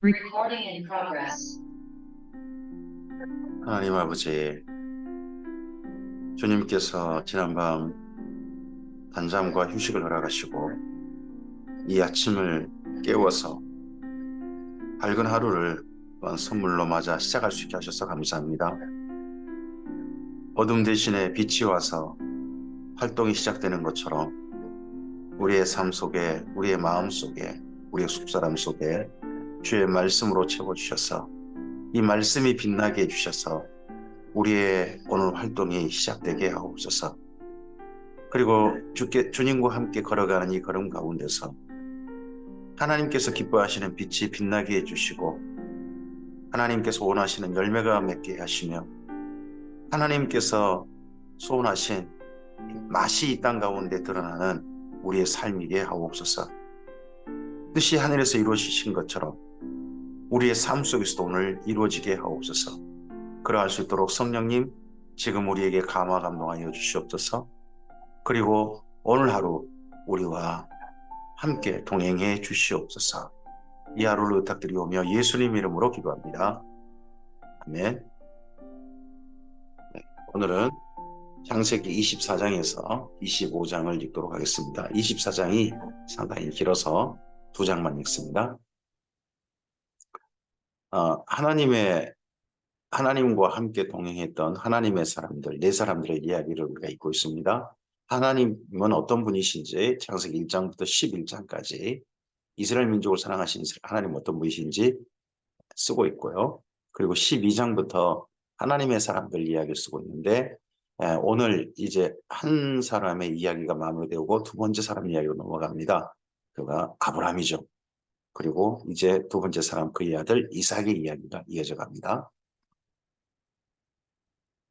Recording in progress. 하나님 아버지, 주님께서 지난밤 단잠과 휴식을 허락하시고 이 아침을 깨워서 밝은 하루를 또한 선물로 맞아 시작할 수 있게 하셔서 감사합니다. 어둠 대신에 빛이 와서 활동이 시작되는 것처럼 우리의 삶 속에, 우리의 마음 속에, 우리의 속사람 속에 주의 말씀으로 채워주셔서 이 말씀이 빛나게 해주셔서 우리의 오늘 활동이 시작되게 하옵소서. 그리고 주님과 함께 걸어가는 이 걸음 가운데서 하나님께서 기뻐하시는 빛이 빛나게 해주시고 하나님께서 원하시는 열매가 맺게 하시며 하나님께서 소원하신 맛이 이 땅 가운데 드러나는 우리의 삶이게 하옵소서. 뜻이 하늘에서 이루어지신 것처럼 우리의 삶 속에서도 오늘 이루어지게 하옵소서. 그러할 수 있도록 성령님 지금 우리에게 감화 감동하여 주시옵소서. 그리고 오늘 하루 우리와 함께 동행해 주시옵소서. 이 하루를 부탁드리오며 예수님 이름으로 기도합니다. 아멘. 네, 오늘은 창세기 24장에서 25장을 읽도록 하겠습니다. 24장이 상당히 길어서 두 장만 읽습니다. 하나님과 함께 동행했던 하나님의 사람들, 네 사람들의 이야기를 우리가 읽고 있습니다. 하나님은 어떤 분이신지 창세기 1장부터 11장까지 이스라엘 민족을 사랑하신 하나님 어떤 분이신지 쓰고 있고요. 그리고 12장부터 하나님의 사람들 이야기를 쓰고 있는데 오늘 이제 한 사람의 이야기가 마무리되고 두 번째 사람 이야기로 넘어갑니다. 그가 아브라함이죠. 그리고 이제 두 번째 사람 그의 아들 이삭의 이야기가 이어져 갑니다.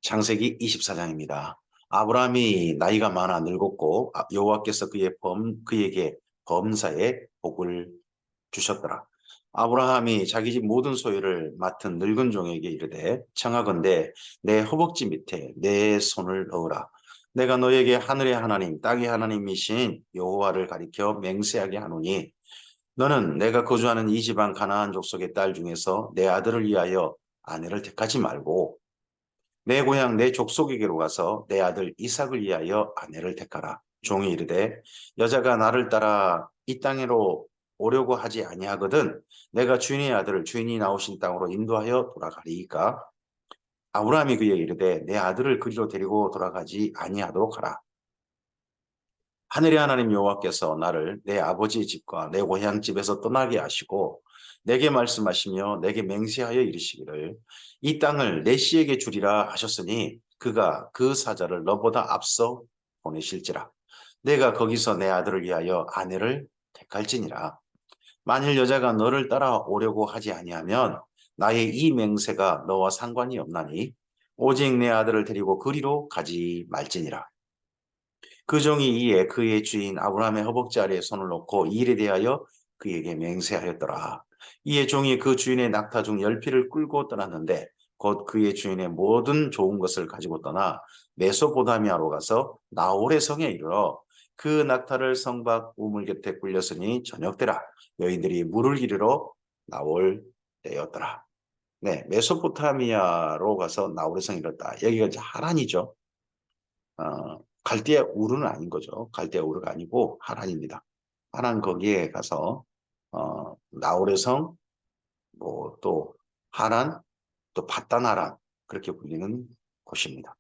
창세기 24장입니다. 아브라함이 나이가 많아 늙었고 여호와께서 그에게 범사에 복을 주셨더라. 아브라함이 자기 집 모든 소유를 맡은 늙은 종에게 이르되 청하건대 내 허벅지 밑에 내 손을 넣으라. 내가 너에게 하늘의 하나님 땅의 하나님이신 여호와를 가리켜 맹세하게 하노니 너는 내가 거주하는 이 지방 가나안 족속의 딸 중에서 내 아들을 위하여 아내를 택하지 말고 내 고향 내 족속에게로 가서 내 아들 이삭을 위하여 아내를 택하라. 종이 이르되 여자가 나를 따라 이 땅으로 오려고 하지 아니하거든 내가 주인의 아들을 주인이 나오신 땅으로 인도하여 돌아가리이까. 아브라함이 그에게 이르되 내 아들을 그리로 데리고 돌아가지 아니하도록 하라. 하늘의 하나님 여호와께서 나를 내 아버지의 집과 내 고향 집에서 떠나게 하시고 내게 말씀하시며 내게 맹세하여 이르시기를 이 땅을 내 씨에게 주리라 하셨으니 그가 그 사자를 너보다 앞서 보내실지라. 내가 거기서 내 아들을 위하여 아내를 택할지니라. 만일 여자가 너를 따라오려고 하지 아니하면 나의 이 맹세가 너와 상관이 없나니 오직 내 아들을 데리고 그리로 가지 말지니라. 그 종이 이에 그의 주인 아브라함의 허벅지 아래에 손을 놓고 이 일에 대하여 그에게 맹세하였더라. 이에 종이 그 주인의 낙타 중 10피를 끌고 떠났는데 곧 그의 주인의 모든 좋은 것을 가지고 떠나 메소포타미아로 가서 나홀의 성에 이르러 그 낙타를 성 밖 우물 곁에 굴렸으니 저녁때라 여인들이 물을 이르러 나올 때였더라. 네, 메소포타미아로 가서 나홀의 성에 이르렀다. 여기가 이제 하란이죠. 갈대아 우르는 아닌 거죠. 갈대아 우르가 아니고 하란입니다. 하란 거기에 가서 나홀의 성, 뭐 또 하란, 또 바단 하란 그렇게 불리는 곳입니다.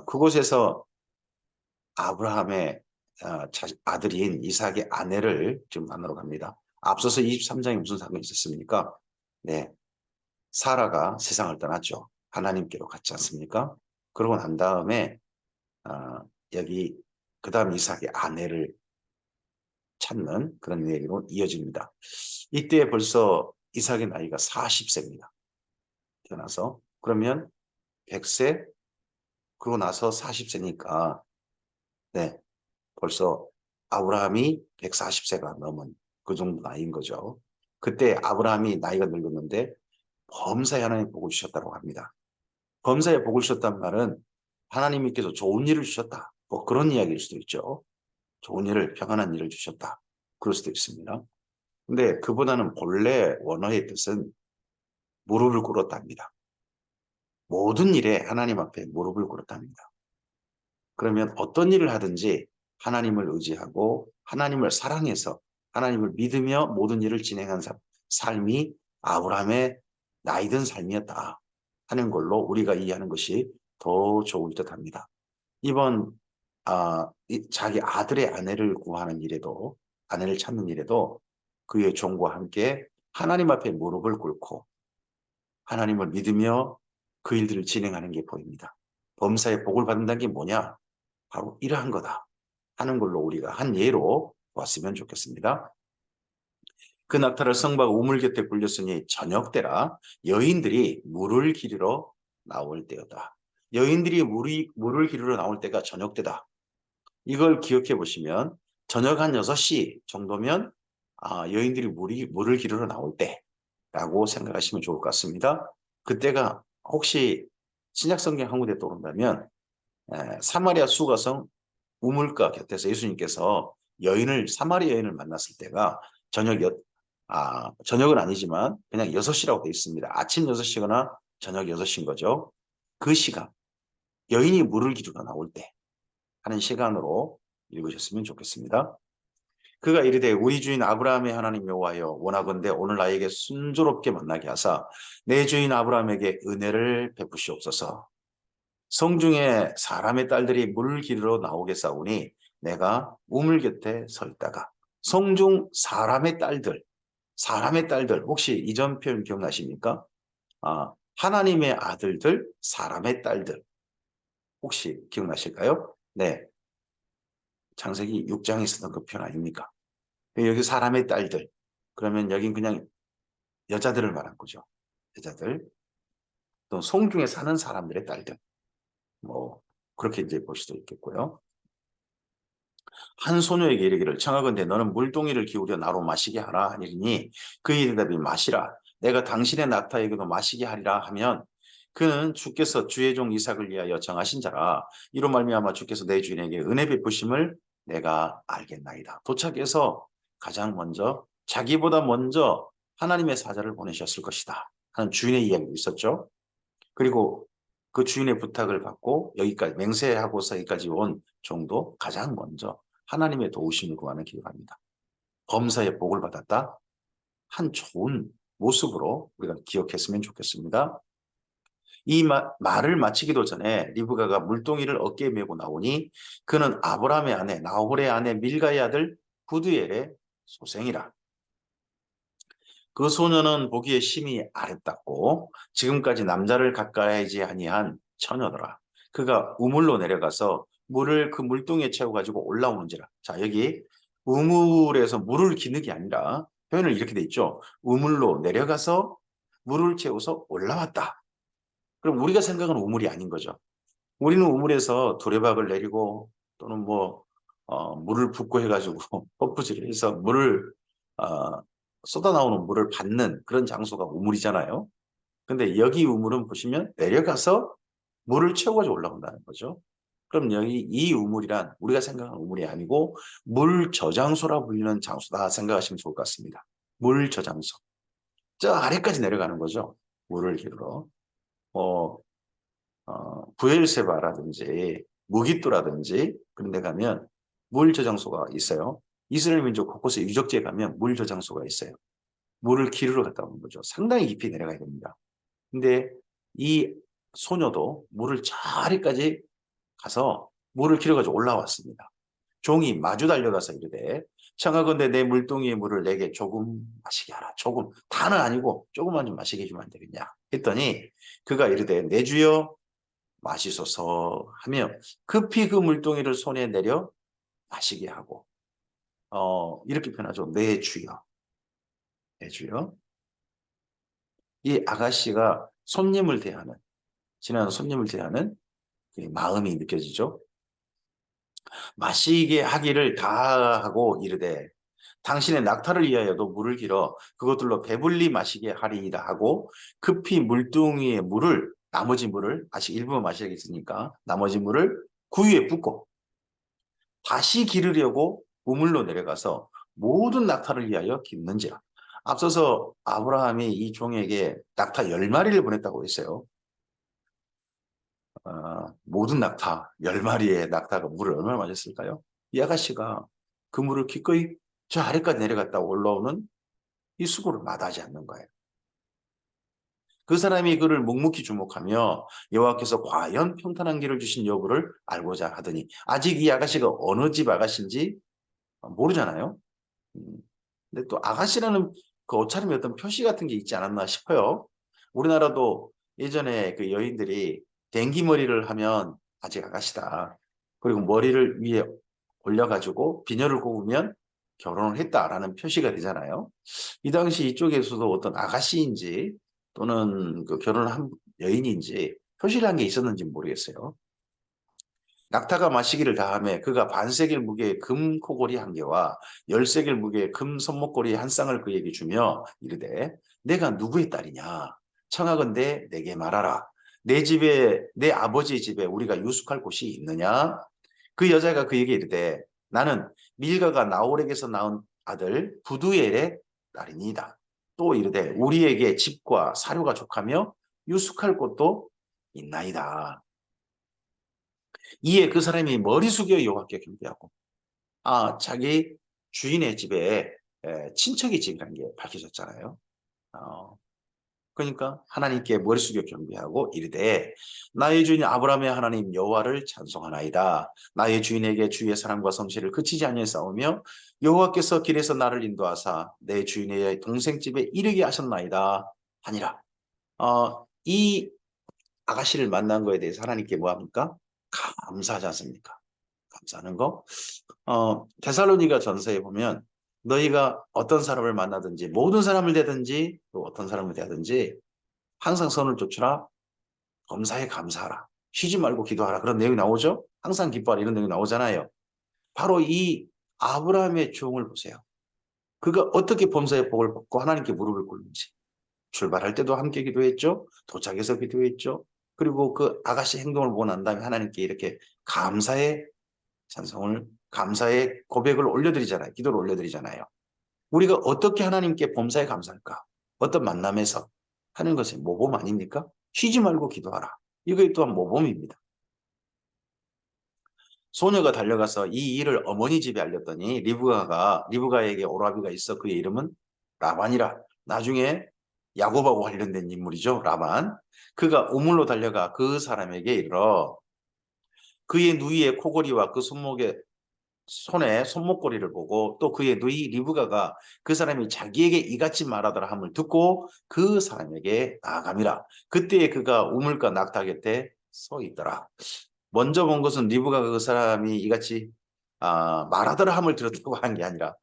그곳에서 아브라함의 아들인 이삭의 아내를 지금 만나러 갑니다. 앞서서 23장에 무슨 사건이 있었습니까? 네, 사라가 세상을 떠났죠. 하나님께로 갔지 않습니까? 그러고 난 다음에 어, 여기 그 다음 이삭의 아내를 찾는 그런 얘기로 이어집니다. 이때 벌써 이삭의 나이가 40세입니다. 태어나서 그러면 100세 그러고 나서 40세니까 네 벌써 아브라함이 140세가 넘은 그 정도 나이인 거죠. 그때 아브라함이 나이가 늙었는데 범사에 하나님 복을 주셨다고 합니다. 범사에 복을 주셨단 말은 하나님께서 좋은 일을 주셨다. 뭐 그런 이야기일 수도 있죠. 좋은 일을 평안한 일을 주셨다. 그럴 수도 있습니다. 근데 그보다는 본래 원어의 뜻은 무릎을 꿇었답니다. 모든 일에 하나님 앞에 무릎을 꿇었답니다. 그러면 어떤 일을 하든지 하나님을 의지하고 하나님을 사랑해서 하나님을 믿으며 모든 일을 진행한 삶이 아브라함의 나이든 삶이었다 하는 걸로 우리가 이해하는 것이 더 좋을 듯합니다. 이번 자기 아들의 아내를 구하는 일에도 아내를 찾는 일에도 그의 종과 함께 하나님 앞에 무릎을 꿇고 하나님을 믿으며 그 일들을 진행하는 게 보입니다. 범사에 복을 받는다는 게 뭐냐? 바로 이러한 거다 하는 걸로 우리가 한 예로 보았으면 좋겠습니다. 그 낙타를 성바가 우물 곁에 굴렸으니 저녁 때라 여인들이 물을 기르러 나올 때였다. 여인들이 물을 기르러 나올 때가 저녁 때다. 이걸 기억해 보시면 저녁 한 6시 정도면 여인들이 물을 기르러 나올 때라고 생각하시면 좋을 것 같습니다. 그때가 혹시 신약성경 한 군데 떠오른다면 사마리아 수가성 우물가 곁에서 예수님께서 사마리아 여인을 만났을 때가 저녁은 아니지만 그냥 6시라고 되어 있습니다. 아침 6시거나 저녁 6시인 거죠. 그 시간, 여인이 물을 기르러 나올 때 하는 시간으로 읽으셨으면 좋겠습니다. 그가 이르되 우리 주인 아브라함의 하나님 여호와여 원하건대 오늘 나에게 순조롭게 만나게 하사 내 주인 아브라함에게 은혜를 베푸시옵소서. 성중에 사람의 딸들이 물 기르러 나오겠사오니 내가 우물 곁에 서 있다가 성중 사람의 딸들 혹시 이전 표현 기억나십니까? 하나님의 아들들, 사람의 딸들 혹시 기억나실까요? 네, 창세기 6장에 있었던 그 표현 아닙니까? 여기 사람의 딸들 그러면 여긴 그냥 여자들을 말한 거죠. 여자들 또 성중에 사는 사람들의 딸들 뭐 그렇게 이제 볼 수도 있겠고요. 한 소녀에게 이르기를 청하건대 너는 물동이를 기울여 나로 마시게 하라 하니니 그의 대답이 마시라 내가 당신의 낙타에게도 마시게 하리라 하면 그는 주께서 주의 종 이삭을 위하여 정하신 자라 이로 말미암아 주께서 내 주인에게 은혜 베푸심을 내가 알겠나이다. 도착해서 가장 먼저 자기보다 먼저 하나님의 사자를 보내셨을 것이다 하는 주인의 이야기도 있었죠. 그리고 그 주인의 부탁을 받고 여기까지 맹세하고서 여기까지 온 종도 가장 먼저 하나님의 도우심을 구하는 기도합니다. 범사의 복을 받았다. 한 좋은 모습으로 우리가 기억했으면 좋겠습니다. 이 말을 마치기도 전에 리브가가 물동이를 어깨에 메고 나오니 그는 아브라함의 아내 나홀의 아내 밀가의 아들 부두엘의 소생이라. 그 소녀는 보기에 심히 아름답고 지금까지 남자를 가까이하지 아니한 처녀더라. 그가 우물로 내려가서 물을 그 물동이에 채워가지고 올라오는지라. 자, 여기 우물에서 물을 기는 게 아니라 표현을 이렇게 돼 있죠. 우물로 내려가서 물을 채워서 올라왔다. 그럼 우리가 생각하는 우물이 아닌 거죠. 우리는 우물에서 두레박을 내리고 또는 물을 붓고 해가지고 펌프질을 해서 물을 어, 쏟아 나오는 물을 받는 그런 장소가 우물이잖아요. 근데 여기 우물은 보시면 내려가서 물을 채워가지고 올라온다는 거죠. 그럼 여기 이 우물이란 우리가 생각하는 우물이 아니고 물 저장소라 불리는 장소다 생각하시면 좋을 것 같습니다. 물 저장소. 저 아래까지 내려가는 거죠. 물을 기르러. 어, 부엘세바라든지 무기또라든지 그런 데 가면 물 저장소가 있어요. 이스라엘 민족 곳곳에 유적지에 가면 물 저장소가 있어요. 물을 기르러 갔다 오는 거죠. 상당히 깊이 내려가야 됩니다. 근데 이 소녀도 물을 저 아래까지 가서 물을 기르가지고 올라왔습니다. 종이 마주 달려가서 이르되 청하건대 내 물동이의 물을 내게 조금 마시게 하라. 조금 다는 아니고 조금만 좀 마시게 해주면 안 되겠냐 했더니 그가 이르되 내 주여 마시소서 하며 급히 그 물동이를 손에 내려 마시게 하고 이렇게 표현하죠. 내 주여 내 주여. 이 아가씨가 지나가는 손님을 대하는 그 마음이 느껴지죠. 마시게 하기를 다하고 이르되 당신의 낙타를 위하여도 물을 길어 그것들로 배불리 마시게 하리이다 하고 급히 물동이의 물을 나머지 물을 아직 일부분 마시겠으니까 나머지 물을 구유에 붓고 다시 기르려고 우물로 내려가서 모든 낙타를 위하여 깃는지라. 앞서서 아브라함이 이 종에게 낙타 10마리를 보냈다고 했어요. 모든 낙타, 10마리의 낙타가 물을 얼마나 마셨을까요? 이 아가씨가 그 물을 기꺼이 저 아래까지 내려갔다 올라오는 이 수고를 마다하지 않는 거예요. 그 사람이 그를 묵묵히 주목하며 여호와께서 과연 평탄한 길을 주신 여부를 알고자 하더니, 아직 이 아가씨가 어느 집 아가씨인지 모르잖아요. 음, 근데 또 아가씨라는 그 옷차림에 어떤 표시 같은 게 있지 않았나 싶어요. 우리나라도 예전에 그 여인들이 댕기머리를 하면 아직 아가씨다. 그리고 머리를 위에 올려가지고 비녀를 꼽으면 결혼을 했다라는 표시가 되잖아요. 이 당시 이쪽에서도 어떤 아가씨인지 또는 그 결혼을 한 여인인지 표시를 한 게 있었는지 모르겠어요. 낙타가 마시기를 다하며 그가 반세겔 무게의 금 코골이 한 개와 10세겔 무게의 금 손목걸이 한 쌍을 그에게 주며 이르되, 내가 누구의 딸이냐? 청하건대 내게 말하라. 내 집에, 내 아버지의 집에 우리가 유숙할 곳이 있느냐? 그 여자가 그에게 이르되, 나는 밀가가 나홀에게서 낳은 아들 부두엘의 딸이니이다. 또 이르되, 우리에게 집과 사료가 족하며 유숙할 곳도 있나이다. 이에 그 사람이 머리 숙여 여호와께 경배하고, 자기 주인의 집에 친척의 집이라는 게 밝혀졌잖아요. 어, 그러니까 하나님께 머리 숙여 경배하고 이르되, 나의 주인 아브라함의 하나님 여호와를 찬송하나이다. 나의 주인에게 주의 사랑과 성실을 그치지 아니하여 싸우며 여호와께서 길에서 나를 인도하사 내 주인의 동생 집에 이르게 하셨나이다 하니라. 이 아가씨를 만난 거에 대해서 하나님께 뭐 합니까? 감사하지 않습니까? 감사하는 거. 데살로니가 전서에 보면 너희가 어떤 사람을 만나든지 모든 사람을 대든지 또 어떤 사람을 대하든지 항상 선을 쫓으라. 범사에 감사하라. 쉬지 말고 기도하라. 그런 내용이 나오죠. 항상 기뻐하라. 이런 내용이 나오잖아요. 바로 이 아브라함의 종을 보세요. 그가 어떻게 범사의 복을 받고 하나님께 무릎을 꿇는지. 출발할 때도 함께 기도했죠. 도착해서 기도했죠. 그리고 그 아가씨 행동을 보고 난 다음에 하나님께 이렇게 감사의 찬송을, 감사의 고백을 올려드리잖아요. 기도를 올려드리잖아요. 우리가 어떻게 하나님께 범사에 감사할까? 어떤 만남에서 하는 것이 모범 아닙니까? 쉬지 말고 기도하라. 이거 또한 모범입니다. 소녀가 달려가서 이 일을 어머니 집에 알렸더니 리브가에게 오라비가 있어. 그의 이름은 라반이라. 나중에 야곱하고 관련된 인물이죠. 라반. 그가 우물로 달려가 그 사람에게 이르러 그의 누이의 코골이와 그 손에 손목걸이를 보고 또 그의 누이 리브가가 그 사람이 자기에게 이같이 말하더라 함을 듣고 그 사람에게 나아감이라. 그때에 그가 우물가 낙타 곁에 서 있더라. 먼저 본 것은 리브가가 그 사람이 이같이 말하더라 함을 들었다고 한 게 아니라,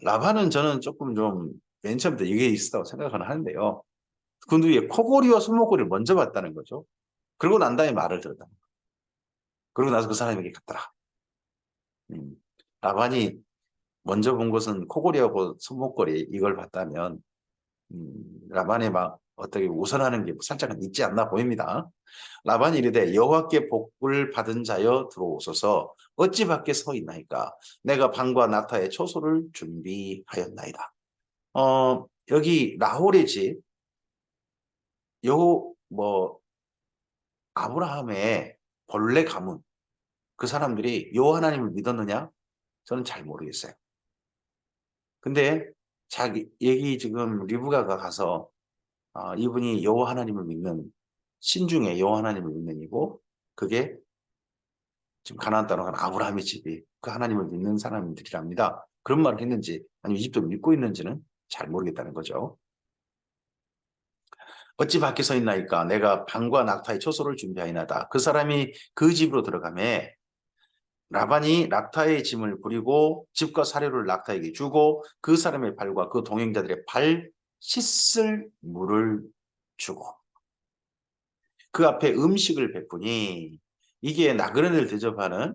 라반은 저는 조금 좀 맨 처음부터 이게 있었다고 생각은 하는데요. 그 누이의 코골이와 손목걸이를 먼저 봤다는 거죠. 그러고 난 다음에 말을 들었다. 그러고 나서 그 사람에게 갔더라. 음. 라반이 먼저 본 것은 코골이하고 손목걸이 이걸 봤다면 라반의 막 어떻게 우선하는 게 살짝은 있지 않나 보입니다. 라반이 이르되 여호와께 복을 받은 자여 들어오소서. 어찌 밖에 서 있나이까? 내가 방과 낙타의 초소를 준비하였나이다. 여기 라홀의 집, 아브라함의 본래 가문, 그 사람들이 여호와 하나님을 믿었느냐? 저는 잘 모르겠어요. 근데 여기 지금 리브가가 가서 이분이 여호와 하나님을 믿는 신중에 여호와 하나님을 믿는 이고, 그게 지금 가나안 땅으로 간 아브라함의 집이 그 하나님을 믿는 사람들이랍니다. 그런 말을 했는지 아니면 이 집도 믿고 있는지는 잘 모르겠다는 거죠. 어찌 밖에 서 있나이까? 내가 방과 낙타의 초소를 준비하이나다. 그 사람이 그 집으로 들어가매 라반이 낙타의 짐을 부리고 집과 사료를 낙타에게 주고 그 사람의 발과 그 동행자들의 발 씻을 물을 주고 그 앞에 음식을 베푸니, 이게 나그네를 대접하는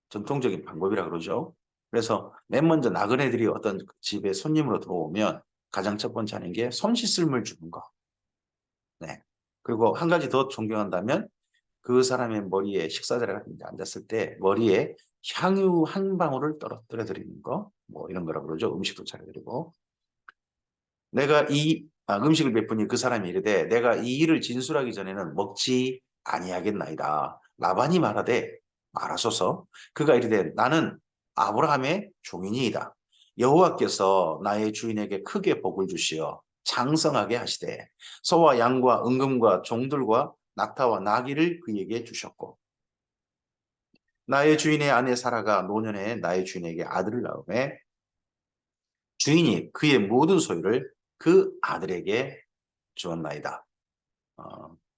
전통적인 방법이라 그러죠. 그래서 맨 먼저 나그네들이 어떤 집에 손님으로 들어오면 가장 첫 번째 하는 게 손 씻을 물 주는 거. 네. 그리고 한 가지 더 존경한다면 그 사람의 머리에 식사 자리에 앉았을 때 머리에 향유 한 방울을 떨어뜨려 드리는 거. 뭐 이런 거라 그러죠. 음식도 차려드리고. 내가 음식을 베푸니 그 사람이 이르되 내가 이 일을 진술하기 전에는 먹지 아니하겠나이다. 라반이 말하되 말하소서. 그가 이르되 나는 아브라함의 종이니이다. 여호와께서 나의 주인에게 크게 복을 주시어 장성하게 하시되 소와 양과 은금과 종들과 낙타와 나귀를 그에게 주셨고 나의 주인의 아내 사라가 노년에 나의 주인에게 아들을 낳음에 주인이 그의 모든 소유를 그 아들에게 주었나이다.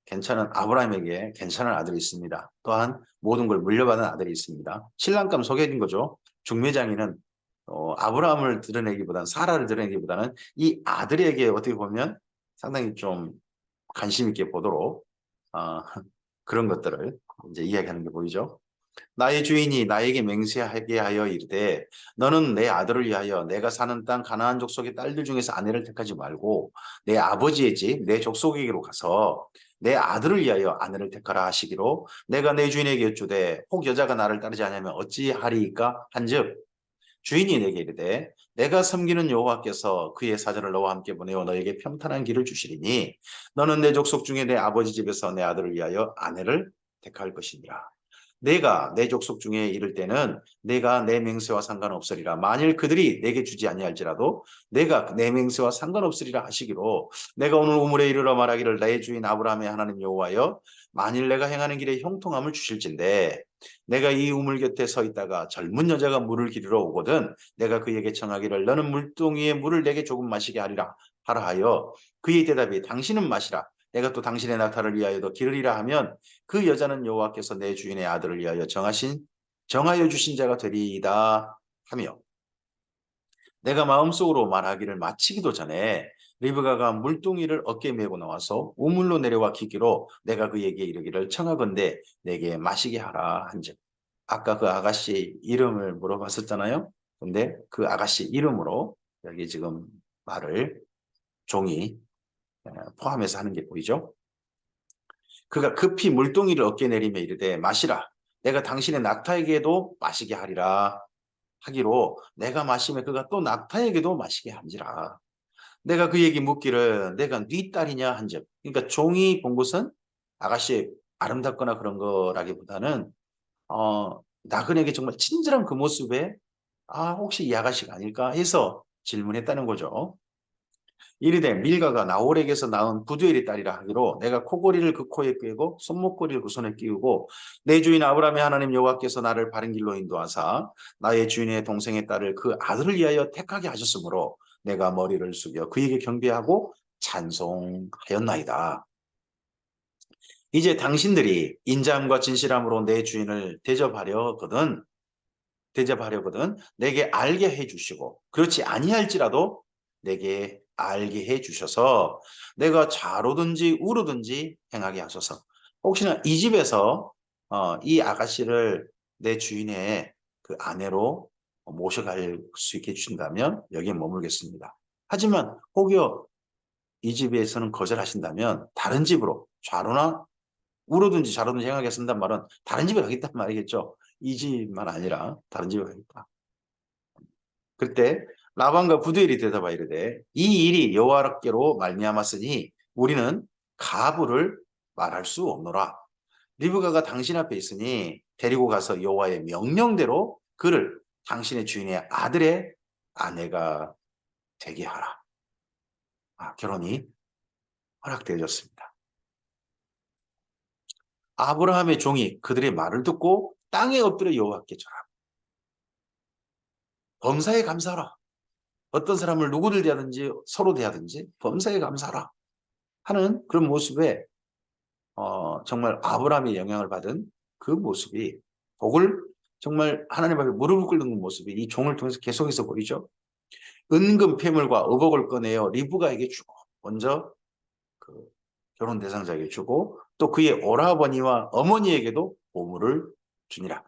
괜찮은 아브라함에게 괜찮은 아들이 있습니다. 또한 모든 걸 물려받은 아들이 있습니다. 신랑감 소개해준 거죠. 중매장이는 아브라함을 드러내기보다는 사라를 드러내기보다는 이 아들에게 어떻게 보면 상당히 좀 관심 있게 보도록 그런 것들을 이제 이야기하는 게 보이죠. 나의 주인이 나에게 맹세하게 하여 이르되 너는 내 아들을 위하여 내가 사는 땅 가나안 족속의 딸들 중에서 아내를 택하지 말고 내 아버지의 집 내 족속에게로 가서 내 아들을 위하여 아내를 택하라 하시기로 내가 내 주인에게 여쭈되 혹 여자가 나를 따르지 않으면 어찌하리이까 한즉 주인이 내게 이르되 내가 섬기는 여호와께서 그의 사자를 너와 함께 보내어 너에게 평탄한 길을 주시리니 너는 내 족속 중에 내 아버지 집에서 내 아들을 위하여 아내를 택할 것이니라. 내가 내 족속 중에 이를 때는 내가 내 맹세와 상관없으리라. 만일 그들이 내게 주지 아니할지라도 내가 내 맹세와 상관없으리라 하시기로 내가 오늘 우물에 이르러 말하기를 내 주인 아브라함의 하나님 여호와여 만일 내가 행하는 길에 형통함을 주실진데 내가 이 우물 곁에 서 있다가 젊은 여자가 물을 기르러 오거든 내가 그에게 청하기를 너는 물동이에 물을 내게 조금 마시게 하리라 하라 하여 그의 대답이 당신은 마시라 내가 또 당신의 낙타를 위하여도 기르리라 하면 그 여자는 여호와께서 내 주인의 아들을 위하여 정하여 주신 자가 되리이다 하며 내가 마음속으로 말하기를 마치기도 전에 리브가가 물동이를 어깨에 메고 나와서 우물로 내려와 기기로 내가 그에게 이르기를 청하건대 내게 마시게 하라 한즉 아까 그 아가씨 이름을 물어봤었잖아요. 근데 그 아가씨 이름으로 여기 지금 말을 종이 포함해서 하는 게 보이죠. 그가 급히 물동이를 어깨에 내리며 이르되 마시라 내가 당신의 낙타에게도 마시게 하리라 하기로 내가 마시며 그가 또 낙타에게도 마시게 한지라. 내가 그에게 묻기를 내가 네 딸이냐 한즉 그러니까 종이 본 것은 아가씨 아름답거나 그런 거라기보다는 나그네에게 정말 친절한 그 모습에 혹시 이 아가씨가 아닐까 해서 질문했다는 거죠. 이르되 밀가가 나홀에게서 낳은 부두엘의 딸이라 하기로 내가 코골이를 그 코에 꿰고 손목고리를 그 손에 끼우고 내 주인 아브라함의 하나님 여호와께서 나를 바른 길로 인도하사 나의 주인의 동생의 딸을 그 아들을 위하여 택하게 하셨으므로 내가 머리를 숙여 그에게 경배하고 찬송하였나이다. 이제 당신들이 인자함과 진실함으로 내 주인을 대접하려거든 내게 알게 해주시고 그렇지 아니할지라도 내게 알게 해주셔서 내가 좌로든지 우로든지 행하게 하소서. 혹시나 이 집에서 이 아가씨를 내 주인의 그 아내로 모셔갈 수 있게 해주신다면 여기에 머물겠습니다. 하지만 혹여 이 집에서는 거절하신다면 다른 집으로 좌로나 우로든지 좌로든지 행하겠습니다 말은 다른 집에 가겠다는 말이겠죠. 이 집만 아니라 다른 집에 가겠다. 그때 라반과 부두엘이 대답하 이르되 이 일이 여호와께로 말미암았으니 우리는 가부를 말할 수 없노라. 리브가가 당신 앞에 있으니 데리고 가서 여호와의 명령대로 그를 당신의 주인의 아들의 아내가 되게 하라. 결혼이 허락되어졌습니다. 아브라함의 종이 그들의 말을 듣고 땅에 엎드려 여호와께 절하고 범사에 감사하라. 어떤 사람을 누구를 대하든지 서로 대하든지 범사에 감사하라 하는 그런 모습에 정말 아브라함의 영향을 받은 그 모습이 복을 정말 하나님 앞에 무릎을 꿇는 모습이 이 종을 통해서 계속해서 보이죠. 은금 패물과 의복을 꺼내어 리브가에게 주고 먼저 그 결혼 대상자에게 주고 또 그의 오라버니와 어머니에게도 보물을 주니라.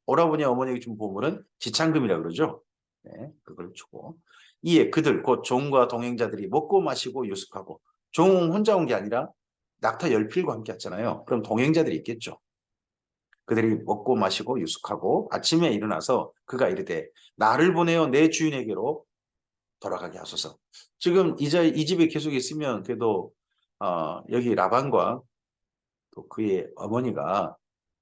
오라버니와 어머니에게 준 보물은 지창금이라 그러죠. 네, 그걸 주고 이에 그들 곧 종과 동행자들이 먹고 마시고 유숙하고 종 혼자 온 게 아니라 낙타 10필과 함께 왔잖아요. 그럼 동행자들이 있겠죠. 그들이 먹고 마시고 유숙하고 아침에 일어나서 그가 이르되 나를 보내어 내 주인에게로 돌아가게 하소서. 지금 이 집에 계속 있으면 그래도 여기 라반과 또 그의 어머니가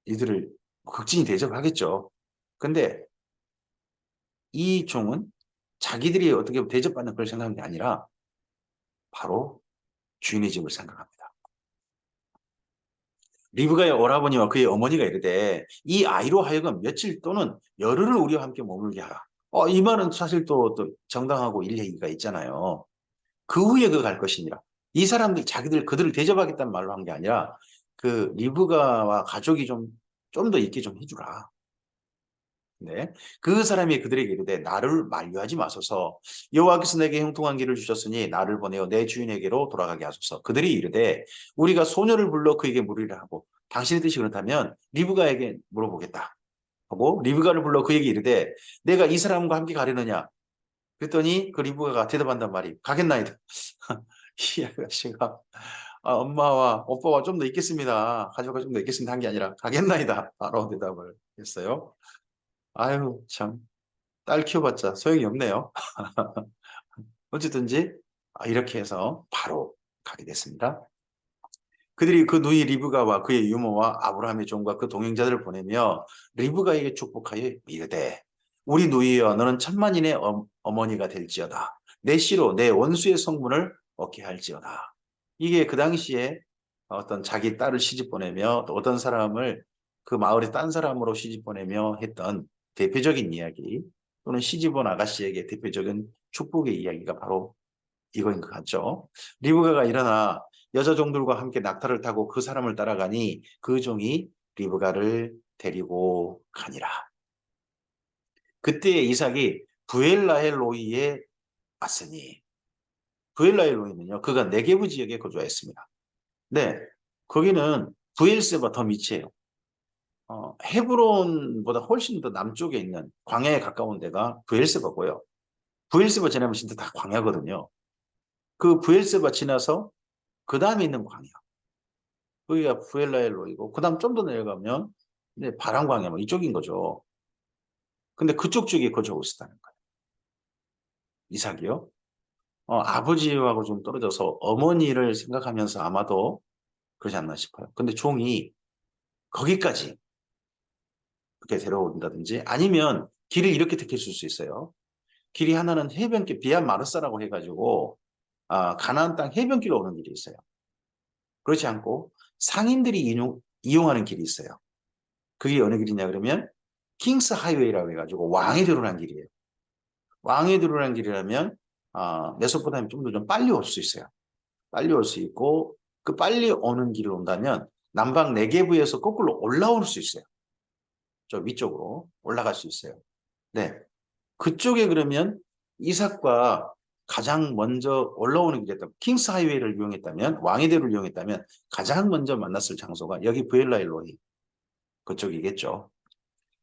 이들을 극진히 대접하겠죠. 근데 이 종은 자기들이 어떻게 대접받는 걸 생각하는 게 아니라 바로 주인의 집을 생각합니다. 리브가의 오라버니와 그의 어머니가 이르되 이 아이로 하여금 며칠 또는 열흘을 우리와 함께 머물게 하라. 이 말은 사실 또 정당하고 일리가 있잖아요. 그 후에 그 갈 것이니라. 이 사람들 그들을 대접하겠다는 말로 한 게 아니라 그 리브가와 가족이 좀 더 있게 좀 해주라. 네. 그 사람이 그들에게 이르되 나를 만류하지 마소서. 여호와께서 내게 형통한 길을 주셨으니 나를 보내어 내 주인에게로 돌아가게 하소서. 그들이 이르되 우리가 소녀를 불러 그에게 물으리라 하고 당신의 뜻이 그렇다면 리브가에게 물어보겠다 하고 리브가를 불러 그에게 이르되 내가 이 사람과 함께 가려느냐. 그랬더니 그 리브가가 대답한단 말이 가겠나이다. 이 아가씨가 엄마와 오빠와 좀 더 있겠습니다. 가족과 좀 더 있겠습니다 한 게 아니라 가겠나이다. 바로 대답을 했어요. 아유 참. 딸 키워봤자 소용이 없네요. 어쨌든지 이렇게 해서 바로 가게 됐습니다. 그들이 그 누이 리브가와 그의 유모와 아브라함의 종과 그 동행자들을 보내며 리브가에게 축복하여 이르되 우리 누이여 너는 천만인의 어머니가 될지어다. 내 씨로 내 원수의 성분을 얻게 할지어다. 이게 그 당시에 어떤 자기 딸을 시집 보내며 또 어떤 사람을 그 마을의 딴 사람으로 시집 보내며 했던 대표적인 이야기 또는 시집 온 아가씨에게 대표적인 축복의 이야기가 바로 이거인 것 같죠. 리브가가 일어나 여자 종들과 함께 낙타를 타고 그 사람을 따라가니 그 종이 리브가를 데리고 가니라. 그때 이삭이 부엘라헬 로이에 왔으니 부엘라헬 로이는요. 그가 네게부 지역에 거주하였습니다. 네, 거기는 부엘세바 더 밑이에요. 헤브론보다 훨씬 더 남쪽에 있는 광야에 가까운 데가 부엘세바고요. 부엘세바 지나면 진짜 다 광야거든요. 그 부엘세바 지나서 그 다음에 있는 광야. 거기가 부엘라엘로이고 그 다음 좀 더 내려가면 이제 바람광야 뭐 이쪽인 거죠. 근데 그쪽 쪽에 거주하고 있었다는 거예요. 이삭이요. 아버지하고 좀 떨어져서 어머니를 생각하면서 아마도 그러지 않나 싶어요. 근데 종이 거기까지 그렇게 데려온다든지 아니면 길을 이렇게 택했을 수 있어요. 길이 하나는 해변길 비안 마르사라고 해가지고 가나안 땅 해변길로 오는 길이 있어요. 그렇지 않고 상인들이 이용하는 길이 있어요. 그게 어느 길이냐 그러면 킹스 하이웨이라고 해가지고 왕이 들어오는 길이에요. 왕이 들어오는 길이라면 메소포타미아 좀 빨리 올 수 있어요. 빨리 올 수 있고 그 빨리 오는 길을 온다면 남방 네게부에서 거꾸로 올라올 수 있어요. 저 위쪽으로 올라갈 수 있어요. 네, 그쪽에 그러면 이삭과 가장 먼저 올라오는 길이었다면 킹스 하이웨이를 이용했다면 왕의 대로를 이용했다면 가장 먼저 만났을 장소가 여기 부엘라일로이 그쪽이겠죠.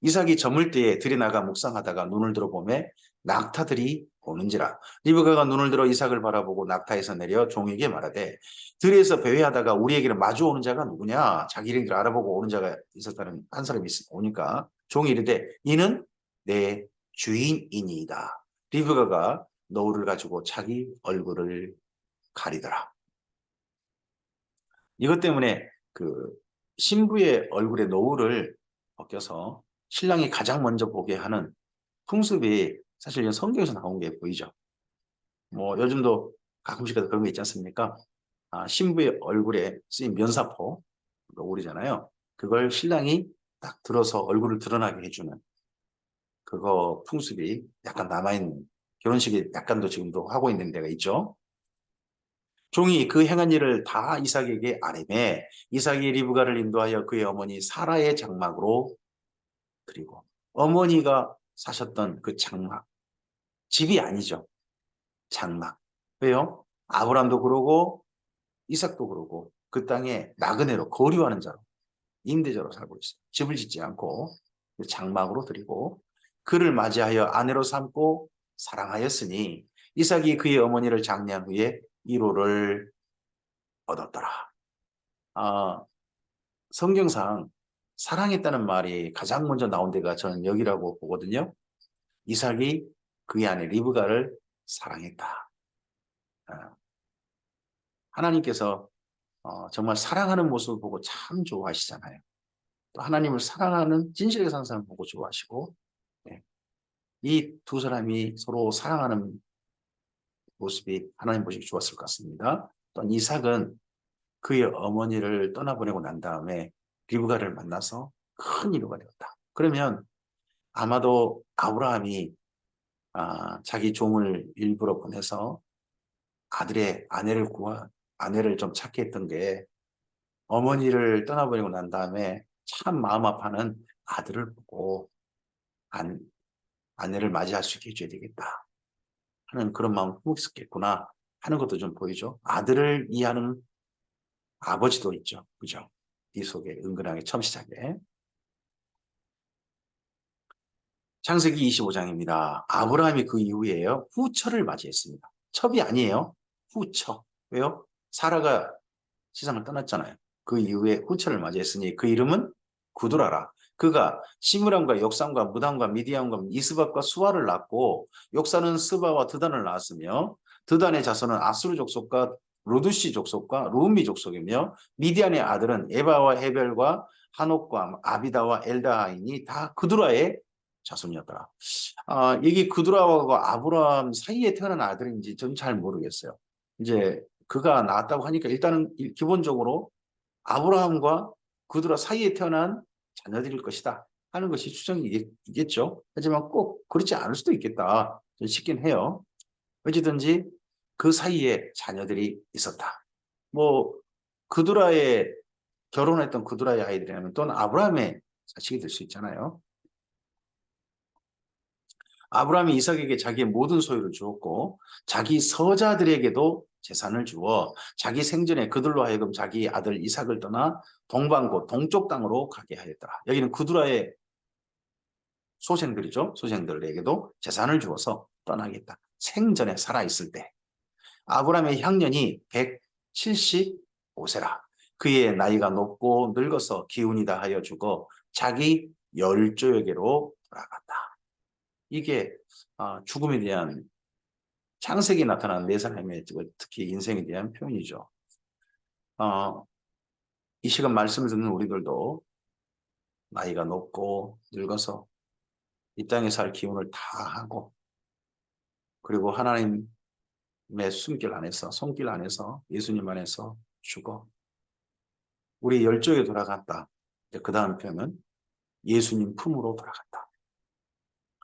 이삭이 저물 때에 들이 나가 묵상하다가 눈을 들어 보매 낙타들이 오는지라. 리브가가 눈을 들어 이삭을 바라보고 낙타에서 내려 종에게 말하되 들에서 배회하다가 우리에게는 마주 오는 자가 누구냐? 자기 이름을 알아보고 오는 자가 있었다는 한 사람이 오니까 종이 이르되 이는 내 주인이니이다. 리브가가 노울을 가지고 자기 얼굴을 가리더라. 이것 때문에 그 신부의 얼굴에 노울을 벗겨서 신랑이 가장 먼저 보게 하는 풍습이 사실 성경에서 나온 게 보이죠. 뭐 요즘도 가끔씩 그런 거 있지 않습니까? 신부의 얼굴에 쓰인 면사포, 노을이잖아요. 그걸 신랑이 딱 들어서 얼굴을 드러나게 해주는 그거 풍습이 약간 남아있는 결혼식에 약간도 지금도 하고 있는 데가 있죠. 종이 그 행한 일을 다 이삭에게 아뢰매 이삭이 리브가를 인도하여 그의 어머니 사라의 장막으로 드리고 어머니가 사셨던 그 장막 집이 아니죠. 장막. 왜요? 아브람도 그러고 이삭도 그러고 그 땅에 나그네로 거류하는 자로 임대자로 살고 있어요. 집을 짓지 않고 장막으로 드리고 그를 맞이하여 아내로 삼고 사랑하였으니 이삭이 그의 어머니를 장례한 후에 1호를 얻었더라. 성경상 사랑했다는 말이 가장 먼저 나온 데가 저는 여기라고 보거든요. 이삭이 그의 아내 리브가를 사랑했다. 하나님께서 정말 사랑하는 모습을 보고 참 좋아하시잖아요. 또 하나님을 사랑하는 진실하게 사는 사람을 보고 좋아하시고, 네. 이 두 사람이 서로 사랑하는 모습이 하나님 보시기 좋았을 것 같습니다. 또 이삭은 그의 어머니를 떠나보내고 난 다음에 리브가를 만나서 큰 이루가 되었다. 그러면 아마도 아브라함이 자기 종을 일부러 보내서 아내를 좀 찾게 했던 게 어머니를 떠나보내고 난 다음에 참 마음 아파하는 아들을 보고 아내를 맞이할 수 있게 해줘야 되겠다 하는 그런 마음을 품었겠구나 하는 것도 좀 보이죠. 아들을 이해하는 아버지도 있죠. 그죠? 이 속에 은근하게 처음 시작에. 창세기 25장입니다. 아브라함이 그 이후에요. 후처를 맞이했습니다. 첩이 아니에요. 후처. 왜요? 사라가 세상을 떠났잖아요. 그 이후에 후처를 맞이했으니 그 이름은 구두라라. 그가 시므람과 역삼과 무담과 미디안과 이스박과 수아를 낳고 역사는 스바와 드단을 낳았으며 드단의 자손은 아수르 족속과 루두시 족속과 루미 족속이며 미디안의 아들은 에바와 헤벨과 한옥과 아비다와 엘다하이니 다 그두라의 자손이었더라. 이게 그두라와 아브라함 사이에 태어난 아들인지 좀 잘 모르겠어요. 이제 그가 낳았다고 하니까 일단은 기본적으로 아브라함과 그두라 사이에 태어난 자녀들일 것이다 하는 것이 추정이겠죠. 하지만 꼭 그렇지 않을 수도 있겠다 싶긴 해요. 어찌든지 그 사이에 자녀들이 있었다. 뭐 그두라의 결혼했던 그두라의 아이들이라면 또는 아브라함의 자식이 될 수 있잖아요. 아브라함이 이삭에게 자기의 모든 소유를 주었고 자기 서자들에게도 재산을 주어 자기 생전에 그들로 하여금 자기 아들 이삭을 떠나 동방고 동쪽 땅으로 가게 하였더라. 여기는 그두라의 소생들이죠. 소생들에게도 재산을 주어서 떠나겠다. 생전에 살아있을 때. 아브라함의 향년이 175세라. 그의 나이가 높고 늙어서 기운이 다하여 죽어 자기 열조에게로 돌아갔다. 이게 죽음에 대한 창세기에 나타난 네 사람의 특히 인생에 대한 표현이죠. 이 시간 말씀을 듣는 우리들도 나이가 높고 늙어서 이 땅에 살 기운을 다 하고 그리고 하나님의 손길 안에서 예수님 안에서 죽어 우리 열조에 돌아갔다. 그 다음 표현은 예수님 품으로 돌아갔다.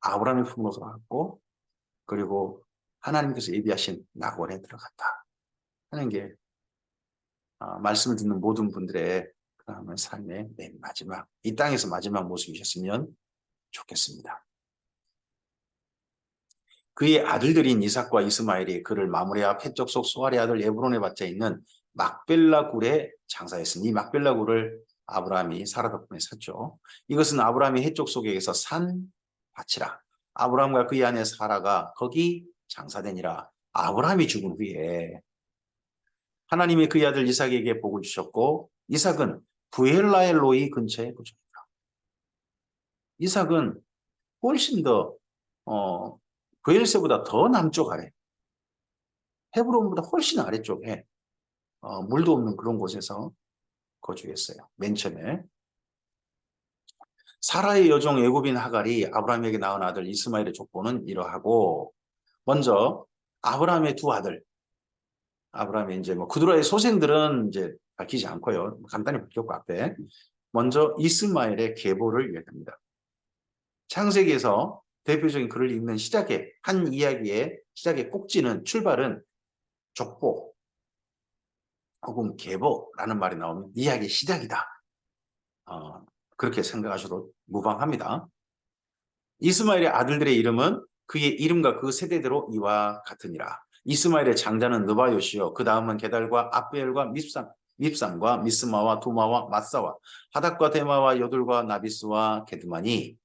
아브라함의 품으로 돌아갔고 그리고 하나님께서 예비하신 낙원에 들어갔다 하는 게 말씀을 듣는 모든 분들의 그러면 삶의 맨 마지막 이 땅에서 마지막 모습이셨으면 좋겠습니다. 그의 아들들인 이삭과 이스마엘이 그를 마므레와 펫 족속 소알의 아들 에브론에 받쳐 있는 막벨라 굴에 장사했으니 이 막벨라 굴을 아브라함이 사라 덕분에 샀죠. 이것은 아브라함이 헷족 속에서 산 밭이라. 아브라함과 그의 아내 사라가 거기 장사되니라. 아브라함이 죽은 후에 하나님이 그의 아들 이삭에게 복을 주셨고 이삭은 부엘라엘 로이 근처에 거주했다. 이삭은 훨씬 더 부엘세보다 더 남쪽 아래 헤브론보다 훨씬 아래쪽에 물도 없는 그런 곳에서 거주했어요. 맨 처음에 사라의 여종 애굽인 하갈이 아브라함에게 낳은 아들 이스마엘의 족보는 이러하고 먼저 아브라함의 두 아들 아브라함의 이제 뭐 그두라의 소생들은 이제 밝히지 않고요. 간단히 밝혔고 앞에 먼저 이스마엘의 계보를 이야기합니다. 창세기에서 대표적인 글을 읽는 한 이야기의 시작의 꼭지는 출발은 족보 혹은 계보라는 말이 나오면 이야기의 시작이다. 그렇게 생각하셔도 무방합니다. 이스마엘의 아들들의 이름은 그의 이름과 그 세대대로 이와 같으니라. 이스마엘의 장자는 느바요시요 그 다음은 게달과 아베엘과 밉삼과 미스마와 두마와 마사와 하닥과 데마와 여둘과 나비스와 게드마니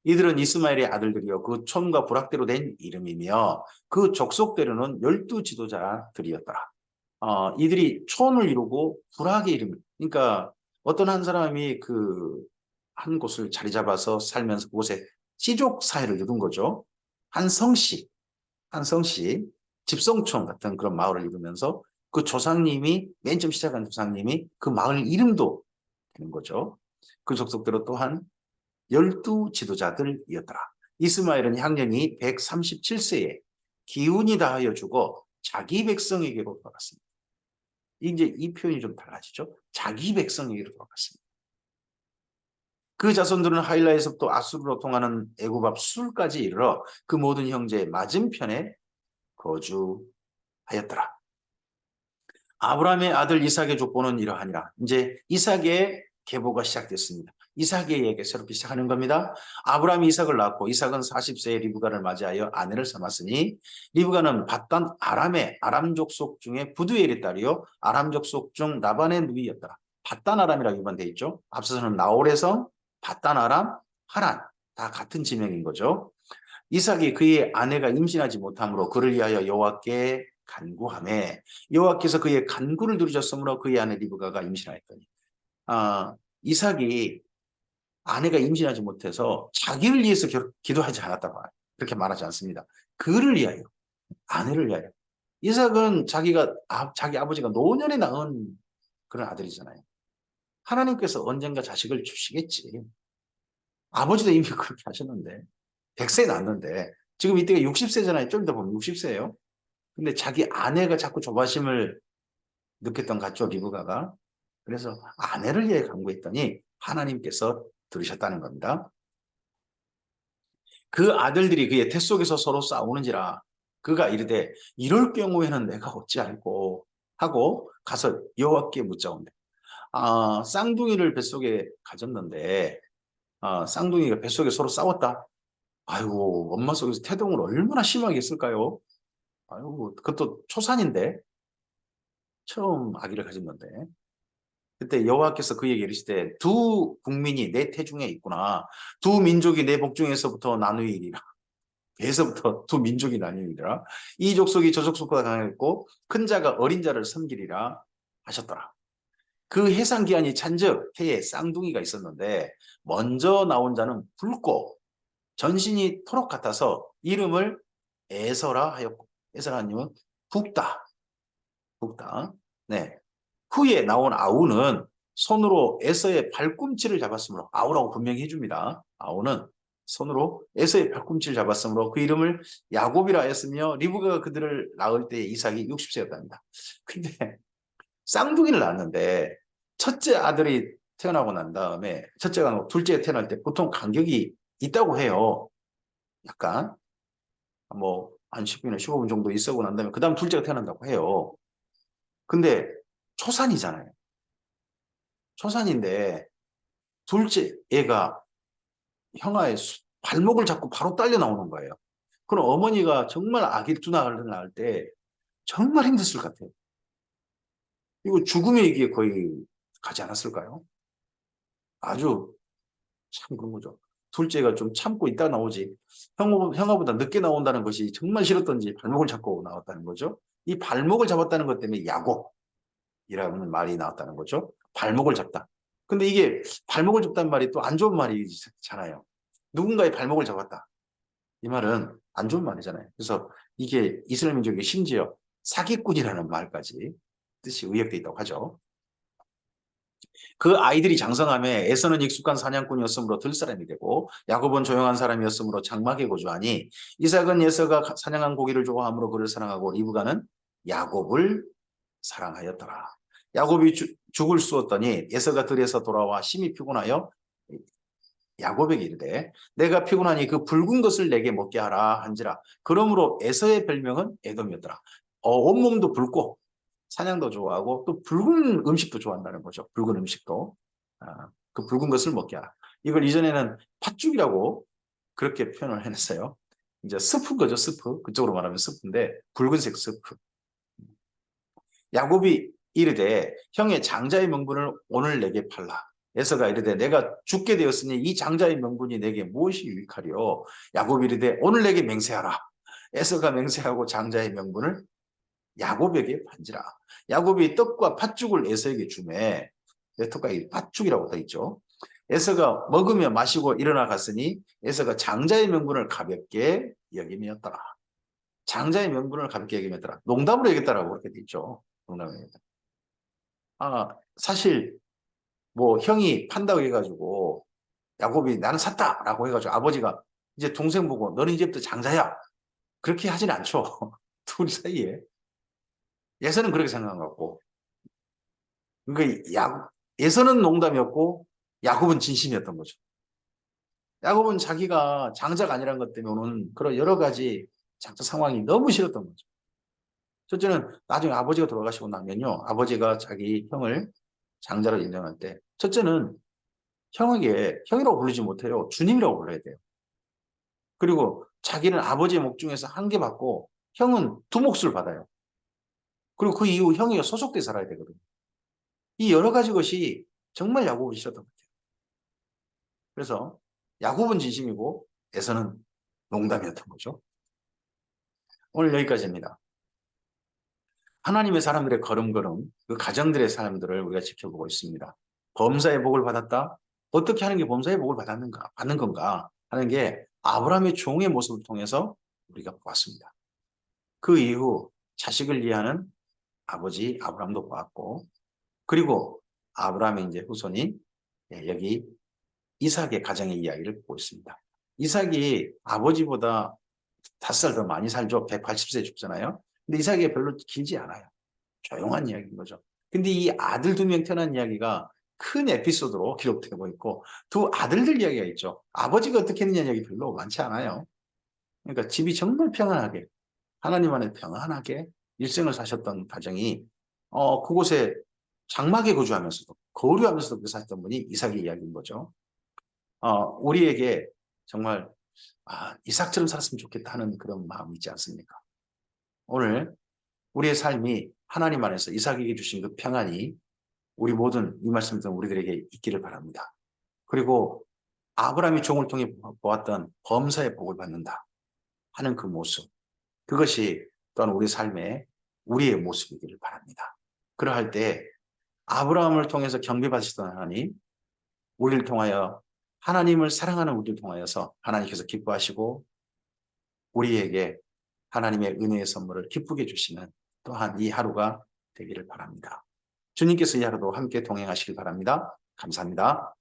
이들은 이스마엘의 아들들이요 그 촌과 부락대로 된 이름이며 그 족속대로는 12지도자들이었더라. 이들이 촌을 이루고 부락의 이름 그러니까 어떤 한 사람이 그 한 곳을 자리 잡아서 살면서 그곳에 씨족 사회를 이룬 거죠. 한 성씨, 집성촌 같은 그런 마을을 이루면서 그 조상님이 맨 처음 시작한 조상님이 그 마을 이름도 되는 거죠. 그 족속대로 또한 12지도자들이었더라. 이스마엘은 향년이 137세에 기운이 다하여 죽어 자기 백성에게로 돌아갔습니다. 이제 이 표현이 좀 달라지죠. 자기 백성에게로 돌아갔습니다. 그 자손들은 하일라에서부터 아수르로 통하는 애굽 앞 술까지 이르러 그 모든 형제의 맞은편에 거주하였더라. 아브라함의 아들 이삭의 족보는 이러하니라. 이제 이삭의 계보가 시작됐습니다. 이삭의 얘기 새롭게 시작하는 겁니다. 아브라함이 이삭을 낳고 이삭은 40세에 리브가를 맞이하여 아내를 삼았으니 리브가는 밧단 아람의 아람 족속 중에 부두엘의 딸이요 아람 족속 중 라반의 누이였더라. 밧단 아람이라고 일반되어 있죠. 앞서서는 나홀의 성, 밧단 아람, 하란 다 같은 지명인 거죠. 이삭이 그의 아내가 임신하지 못함으로 그를 위하여 여호와께 간구하매 여호와께서 그의 간구를 들으셨으므로 그의 아내 리브가가 임신하였더니 이삭이 아내가 임신하지 못해서 자기를 위해서 기도하지 않았다고 그렇게 말하지 않습니다. 그를 위하여, 아내를 위하여. 이삭은 자기 아버지가 노년에 낳은 그런 아들이잖아요. 하나님께서 언젠가 자식을 주시겠지. 아버지도 이미 그렇게 하셨는데 100세에 낳았는데 지금 이때가 60세잖아요. 좀 더 보면 60세예요. 근데 자기 아내가 자꾸 조바심을 느꼈던 것 같죠. 리브가가. 그래서 아내를 위해 간구했더니 하나님께서 들으셨다는 겁니다. 그 아들들이 그의 태 속에서 서로 싸우는지라 그가 이르되 이럴 경우에는 내가 어찌할꼬 하고 가서 여호와께 묻자온대. 쌍둥이를 뱃속에 가졌는데 쌍둥이가 뱃속에 서로 싸웠다. 아이고 엄마 속에서 태동을 얼마나 심하게 했을까요? 아이고 그것도 초산인데 처음 아기를 가졌는데 그때 여호와께서 그에게 이르시되 두 국민이 내 태중에 있구나. 두 민족이 내 복중에서부터 나누이리라. 배에서부터 두 민족이 나뉘니라. 이 족속이 저 족속보다 강했고 큰 자가 어린 자를 섬기리라 하셨더라. 그 해상 기한이 찬즉 해에 쌍둥이가 있었는데 먼저 나온 자는 붉고 전신이 토록 같아서 이름을 에서라 하였고 에서라님은 붓다. 네. 후에 나온 아우는 손으로 에서의 발꿈치를 잡았으므로 아우라고 분명히 해줍니다. 아우는 손으로 에서의 발꿈치를 잡았으므로 그 이름을 야곱이라 하였으며 리브가가 그들을 낳을 때 이삭이 60세였답니다. 근데 쌍둥이를 낳았는데 첫째 아들이 태어나고 난 다음에 첫째가 둘째 태어날 때 보통 간격이 있다고 해요. 약간 뭐 한 10분이나 15분 정도 있어고 난 다음에 그 다음 둘째가 태어난다고 해요. 근데 초산이잖아요. 초산인데 둘째 애가 형아의 발목을 잡고 바로 딸려 나오는 거예요. 그럼 어머니가 정말 아기 두 낳을 낳을 때 정말 힘들었을 것 같아요. 이거 죽음의 얘기에 거의 가지 않았을까요? 아주 참 그런 거죠. 둘째가 좀 참고 있다 나오지. 형아보다 늦게 나온다는 것이 정말 싫었던지 발목을 잡고 나왔다는 거죠. 이 발목을 잡았다는 것 때문에 야곱이라는 말이 나왔다는 거죠. 발목을 잡다. 근데 이게 발목을 잡다는 말이 또 안 좋은 말이잖아요. 누군가의 발목을 잡았다. 이 말은 안 좋은 말이잖아요. 그래서 이게 이스라엘 민족이 심지어 사기꾼이라는 말까지 뜻이 의역되어 있다고 하죠. 그 아이들이 장성함에 에서는 익숙한 사냥꾼이었으므로 들 사람이 되고 야곱은 조용한 사람이었으므로 장막에 거주하니 이삭은 에서가 사냥한 고기를 좋아하므로 그를 사랑하고 리브가는 야곱을 사랑하였더라. 야곱이 죽을 쑤었더니 에서가 들에서 돌아와 심히 피곤하여 야곱에게 이르되 내가 피곤하니 그 붉은 것을 내게 먹게 하라 한지라. 그러므로 에서의 별명은 에돔이었더라. 온몸도 붉고 사냥도 좋아하고 또 붉은 음식도 좋아한다는 거죠. 붉은 음식도. 그 붉은 것을 먹게 하라. 이걸 이전에는 팥죽이라고 그렇게 표현을 해냈어요. 이제 스프 거죠. 스프. 그쪽으로 말하면 스프인데 붉은색 스프. 야곱이 이르되 형의 장자의 명분을 오늘 내게 팔라. 에서가 이르되 내가 죽게 되었으니 이 장자의 명분이 내게 무엇이 유익하리요. 야곱이 이르되 오늘 내게 맹세하라. 에서가 맹세하고 장자의 명분을 야곱에게 판지라. 야곱이 떡과 팥죽을 에서에게 주매 떡과 팥죽이라고 돼 있죠. 에서가 먹으며 마시고 일어나 갔으니 에서가 장자의 명분을 가볍게 여김이었더라. 장자의 명분을 가볍게 여김이었더라. 농담으로 얘기했다라고 그렇게 돼 있죠. 농담으로 얘기했다. 사실 뭐 형이 판다고 해가지고 야곱이 나는 샀다라고 해가지고 아버지가 이제 동생 보고 너는 이제부터 장자야. 그렇게 하진 않죠. 둘 사이에. 예서는 그렇게 생각한 것 같고. 그러니까 예서는 농담이었고 야곱은 진심이었던 거죠. 야곱은 자기가 장자가 아니란 것 때문에 오는 그런 여러 가지 장자 상황이 너무 싫었던 거죠. 첫째는 나중에 아버지가 돌아가시고 나면요. 아버지가 자기 형을 장자로 인정할 때 첫째는 형에게 형이라고 부르지 못해요. 주님이라고 불러야 돼요. 그리고 자기는 아버지의 목 중에서 한 개 받고 형은 두 몫을 받아요. 그리고 그 이후 형이 소속돼 살아야 되거든요. 이 여러 가지 것이 정말 야곱은 싫었던 것 같아요. 그래서 야곱은 진심이고 에서는 농담이었던 거죠. 오늘 여기까지입니다. 하나님의 사람들의 걸음걸음, 그 가정들의 사람들을 우리가 지켜보고 있습니다. 범사의 복을 받았다? 어떻게 하는 게 범사의 복을 받는 건가 하는 게 아브라함의 종의 모습을 통해서 우리가 보았습니다. 그 이후 자식을 위하는 아버지 아브라함도 보았고, 그리고 아브라함의 이제 후손이 여기 이삭의 가정의 이야기를 보고 있습니다. 이삭이 아버지보다 5살 더 많이 살죠. 180세 죽잖아요. 근데 이삭이 별로 길지 않아요. 조용한 이야기인 거죠. 근데 이 아들 2명 태어난 이야기가 큰 에피소드로 기록되고 있고 두 아들들 이야기가 있죠. 아버지가 어떻게 했느냐 이야기 별로 많지 않아요. 그러니까 집이 정말 평안하게 하나님 안에 평안하게 일생을 사셨던 가정이 그곳에 장막에 거주하면서도 거류하면서도 그 사셨던 분이 이삭의 이야기인 거죠. 우리에게 정말 이삭처럼 살았으면 좋겠다 하는 그런 마음이 있지 않습니까? 오늘 우리의 삶이 하나님 안에서 이삭에게 주신 그 평안이 우리 모든 이 말씀 듣는 우리들에게 있기를 바랍니다. 그리고 아브라함이 종을 통해 보았던 범사의 복을 받는다 하는 그 모습, 그것이 또한 우리 삶의 우리의 모습이기를 바랍니다. 그러할 때 아브라함을 통해서 경배받으시던 하나님, 우리를 통하여 하나님을 사랑하는 우리를 통하여서 하나님께서 기뻐하시고 우리에게 하나님의 은혜의 선물을 기쁘게 주시는 또한 이 하루가 되기를 바랍니다. 주님께서 이 하루도 함께 동행하시길 바랍니다. 감사합니다.